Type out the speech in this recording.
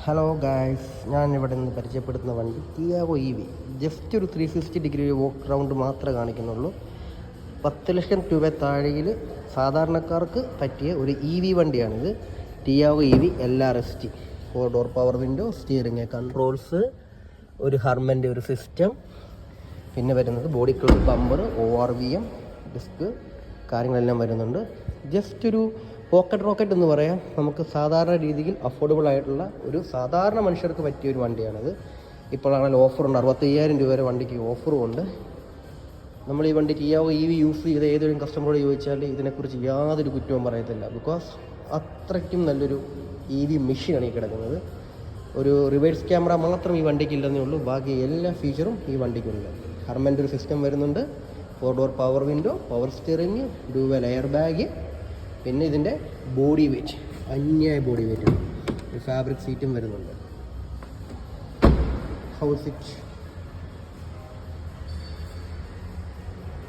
Hello guys, ഞാൻ ഇവിടെ നിന്ന് പരിചയപ്പെടുത്തുന്ന വണ്ടി ടിയാഗോ ഇ വി. ജസ്റ്റ് ഒരു 360 വോക്ക് റൗണ്ട് മാത്രമേ കാണിക്കുന്നുള്ളൂ. 10 ലക്ഷം രൂപ താഴെയിൽ സാധാരണക്കാർക്ക് പറ്റിയ ഒരു ഇ വി വണ്ടിയാണിത്. Tiago E V LRST. 4 door power window, steering controls, ഒരു ഹർമൻ്റെ ഒരു സിസ്റ്റം, പിന്നെ വരുന്നത് body cloth bumper, ORVM disc, കാര്യങ്ങളെല്ലാം വരുന്നുണ്ട്. ജസ്റ്റ് ഒരു പോക്കറ്റ് റോക്കറ്റ് എന്ന് പറയാം. നമുക്ക് സാധാരണ രീതിയിൽ അഫോർഡബിൾ ആയിട്ടുള്ള ഒരു സാധാരണ മനുഷ്യർക്ക് പറ്റിയ ഒരു വണ്ടിയാണിത്. ഇപ്പോഴാണെങ്കിൽ ഓഫറുണ്ട്, 65,000 രൂപ വരെ വണ്ടിക്ക് ഓഫറും ഉണ്ട്. നമ്മൾ ഈ വണ്ടി ടിയാഗോ ഇ വി യൂസ് ചെയ്ത ഏതൊരു കസ്റ്റമറോട് ചോദിച്ചാൽ ഇതിനെക്കുറിച്ച് യാതൊരു കുറ്റവും പറയത്തില്ല. ബിക്കോസ് അത്രയ്ക്കും നല്ലൊരു ഇ വി മെഷീനാണ് ഈ കിടക്കുന്നത്. ഒരു റിവേഴ്സ് ക്യാമറ മാത്രം ഈ വണ്ടിക്ക് ഇല്ലെന്നേ ഉള്ളൂ, ബാക്കി എല്ലാ ഫീച്ചറും ഈ വണ്ടിക്കുണ്ട്. ഹർമൻ്റെ ഒരു സിസ്റ്റം വരുന്നുണ്ട്, 4 door power window, power steering, dual air bag, പിന്നെ ഇതിൻ്റെ ബോഡി വെയ്റ്റ് അന്യായ ബോഡി വെയ്റ്റ്, ഒരു ഫാബ്രിക് സീറ്റും വരുന്നുണ്ട്. House it.